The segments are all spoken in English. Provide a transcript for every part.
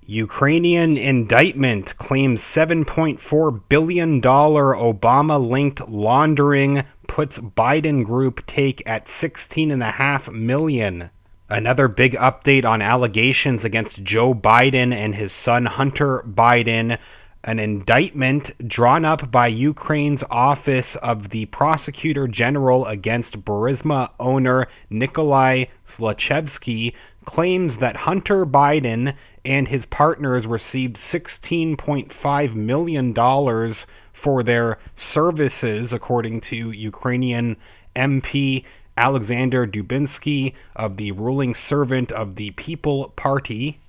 Ukrainian indictment claims $7.4 billion Obama-linked laundering puts Biden group take at $16.5 million. Another big update on allegations against Joe Biden and his son Hunter Biden. An indictment drawn up by Ukraine's Office of the Prosecutor General against Burisma owner Nikolai Zlochevsky claims that Hunter Biden and his partners received $16.5 million for their services, according to Ukrainian MP Alexander Dubinsky of the ruling Servant of the People Party.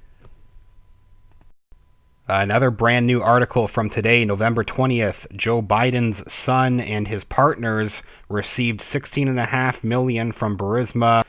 Another brand new article from today, November 20th. Joe Biden's son and his partners received $16.5 million from Burisma.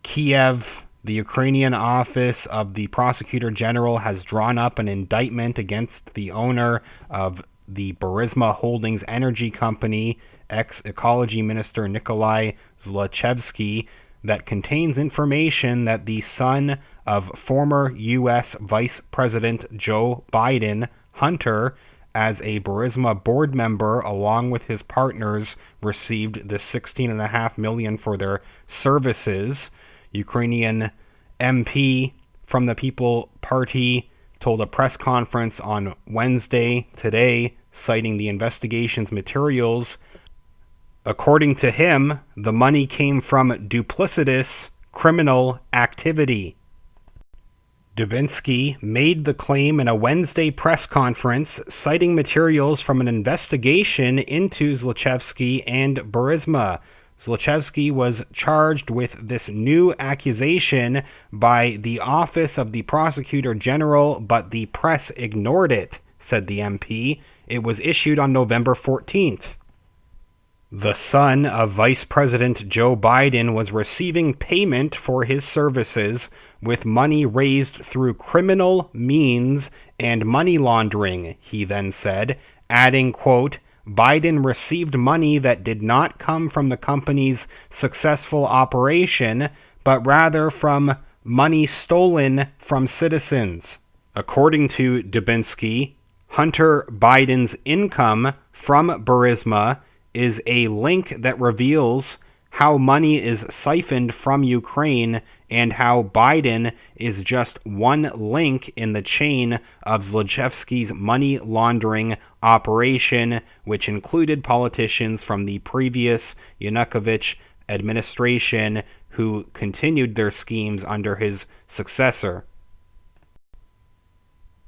Kiev, the Ukrainian Office of the Prosecutor General has drawn up an indictment against the owner of the Burisma Holdings Energy Company, ex-Ecology Minister Nikolai Zlochevsky, that contains information that the son of former U.S. Vice President Joe Biden, Hunter, as a Burisma board member along with his partners, received the $16.5 million for their services. Ukrainian MP from the People Party told a press conference on Wednesday today, citing the investigation's materials. According to him, the money came from duplicitous criminal activity. Dubinsky made the claim in a Wednesday press conference, citing materials from an investigation into Zlochevsky and Burisma. Zlochevsky was charged with this new accusation by the Office of the Prosecutor General, but the press ignored it, said the MP. It was issued on November 14th. The son of Vice President Joe Biden was receiving payment for his services with money raised through criminal means and money laundering, he then said, adding, quote, Biden received money that did not come from the company's successful operation, but rather from money stolen from citizens. According to Dubinsky, Hunter Biden's income from Burisma is a link that reveals how money is siphoned from Ukraine and how Biden is just one link in the chain of Zlochevsky's money laundering operation, which included politicians from the previous Yanukovych administration who continued their schemes under his successor.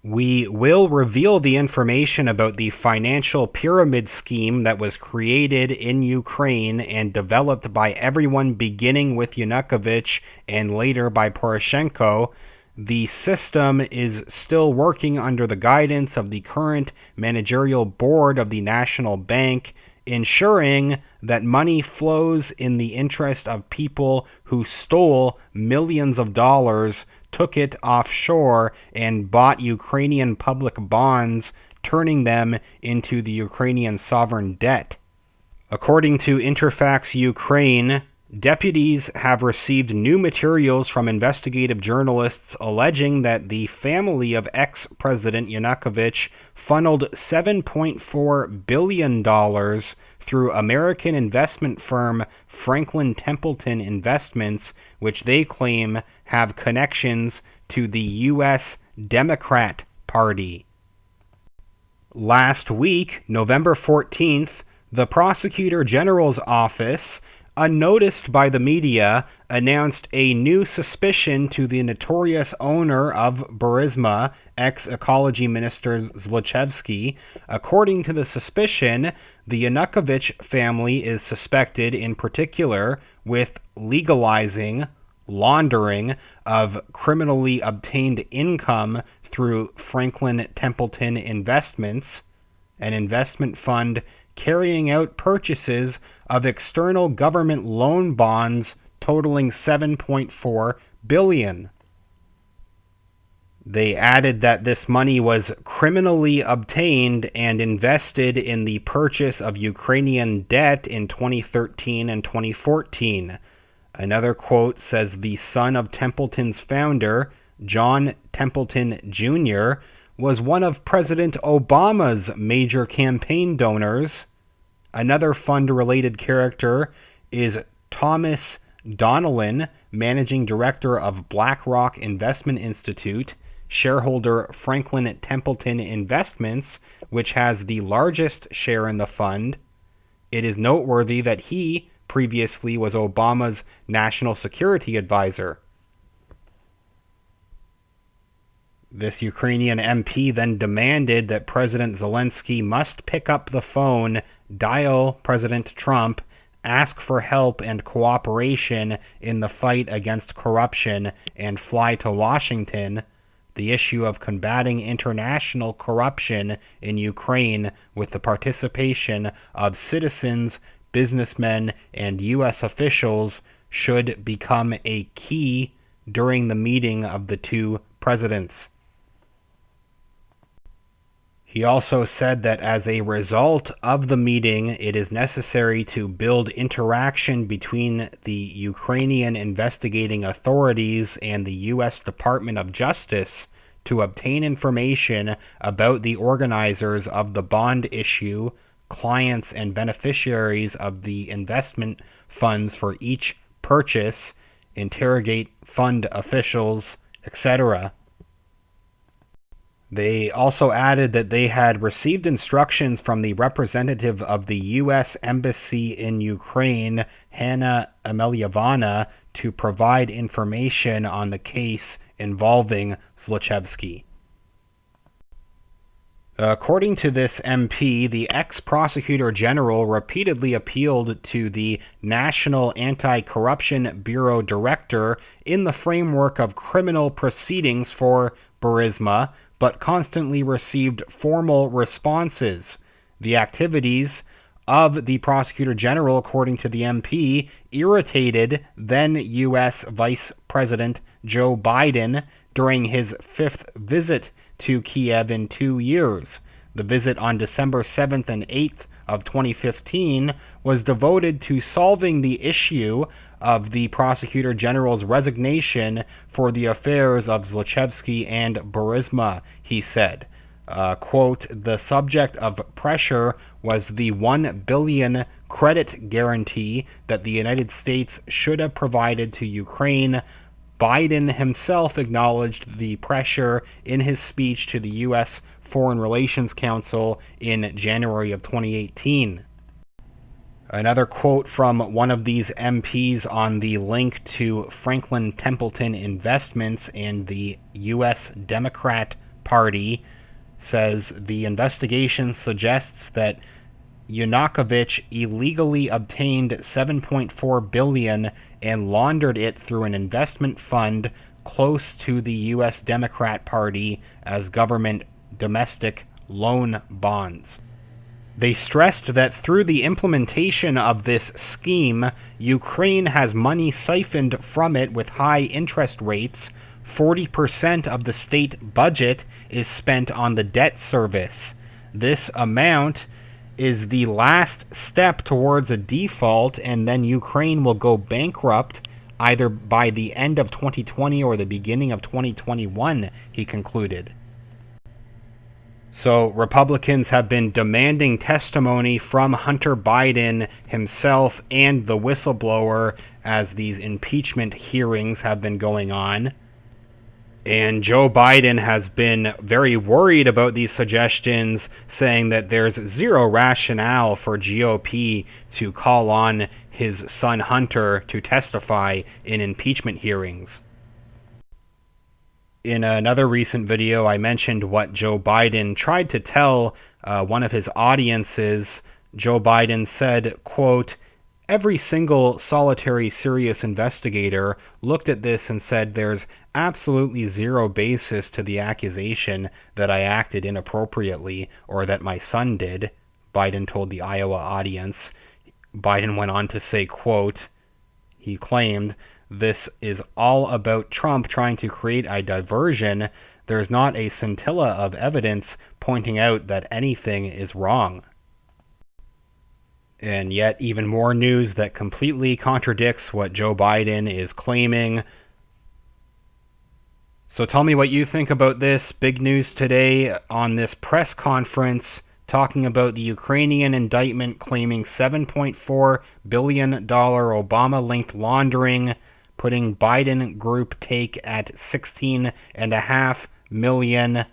We will reveal the information about the financial pyramid scheme that was created in Ukraine and developed by everyone beginning with Yanukovych and later by Poroshenko. The system is still working under the guidance of the current managerial board of the National Bank, ensuring that money flows in the interest of people who stole millions of dollars, took it offshore, and bought Ukrainian public bonds, turning them into the Ukrainian sovereign debt. According to Interfax Ukraine, deputies have received new materials from investigative journalists alleging that the family of ex-President Yanukovych funneled $7.4 billion through American investment firm Franklin Templeton Investments, which they claim have connections to the U.S. Democrat Party. Last week, November 14th, the Prosecutor General's office, unnoticed by the media, announced a new suspicion to the notorious owner of Burisma, ex-Ecology Minister Zlochevsky. According to the suspicion, the Yanukovych family is suspected in particular with legalizing laundering of criminally obtained income through Franklin Templeton Investments, an investment fund carrying out purchases of external government loan bonds totaling $7.4 billion. They added that this money was criminally obtained and invested in the purchase of Ukrainian debt in 2013 and 2014. Another quote says the son of Templeton's founder, John Templeton Jr., was one of President Obama's major campaign donors. Another fund-related character is Thomas Donnellan, managing director of BlackRock Investment Institute, shareholder Franklin Templeton Investments, which has the largest share in the fund. It is noteworthy that he previously was Obama's national security advisor. This Ukrainian MP then demanded that President Zelensky must pick up the phone, dial President Trump, ask for help and cooperation in the fight against corruption, and fly to Washington. The issue of combating international corruption in Ukraine with the participation of citizens, businessmen, and U.S. officials should become a key during the meeting of the two presidents. He also said that as a result of the meeting, it is necessary to build interaction between the Ukrainian investigating authorities and the U.S. Department of Justice to obtain information about the organizers of the bond issue, clients and beneficiaries of the investment funds for each purchase, interrogate fund officials, etc. They also added that they had received instructions from the representative of the U.S. Embassy in Ukraine, Hanna Emelyevna, to provide information on the case involving Zlochevsky. According to this MP, the ex-prosecutor general repeatedly appealed to the National Anti-Corruption Bureau director in the framework of criminal proceedings for Burisma, but constantly received formal responses. The activities of the prosecutor general, according to the MP, irritated then U.S. Vice President Joe Biden during his fifth visit to Kiev in 2 years. The visit on December 7th and 8th of 2015 was devoted to solving the issue of the Prosecutor General's resignation for the affairs of Zlochevsky and Burisma, he said. Quote, the subject of pressure was the $1 billion credit guarantee that the United States should have provided to Ukraine. Biden himself acknowledged the pressure in his speech to the U.S. Foreign Relations Council in January of 2018. Another quote from one of these MPs on the link to Franklin Templeton Investments and the U.S. Democrat Party says the investigation suggests that Yanukovych illegally obtained $7.4 billion and laundered it through an investment fund close to the U.S. Democrat Party as government domestic loan bonds. They stressed that through the implementation of this scheme, Ukraine has money siphoned from it with high interest rates. 40% of the state budget is spent on the debt service. This amount is the last step towards a default, and then Ukraine will go bankrupt either by the end of 2020 or the beginning of 2021, he concluded. So Republicans have been demanding testimony from Hunter Biden himself and the whistleblower as these impeachment hearings have been going on. And Joe Biden has been very worried about these suggestions, saying that there's zero rationale for GOP to call on his son Hunter to testify in impeachment hearings. In another recent video, I mentioned what Joe Biden tried to tell one of his audiences. Joe Biden said, quote, every single solitary serious investigator looked at this and said there's absolutely zero basis to the accusation that I acted inappropriately or that my son did, Biden told the Iowa audience. Biden went on to say, quote, he claimed, this is all about Trump trying to create a diversion. There's not a scintilla of evidence pointing out that anything is wrong. And yet even more news that completely contradicts what Joe Biden is claiming. So tell me what you think about this. Big news today on this press conference talking about the Ukrainian indictment claiming $7.4 billion Obama-linked laundering, putting Biden group take at $16.5 million.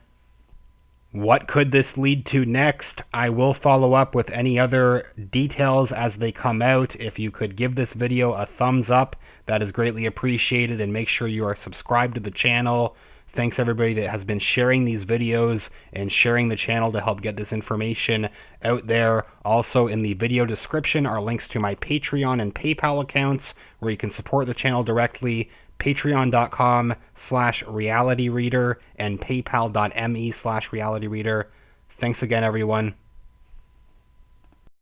What could this lead to next? I will follow up with any other details as they come out. If you could give this video a thumbs up, that is greatly appreciated, and make sure you are subscribed to the channel. Thanks everybody that has been sharing these videos and sharing the channel to help get this information out there. Also in the video description are links to my Patreon and PayPal accounts where you can support the channel directly. Patreon.com/realityreader and paypal.me/realityreader. Thanks again, everyone.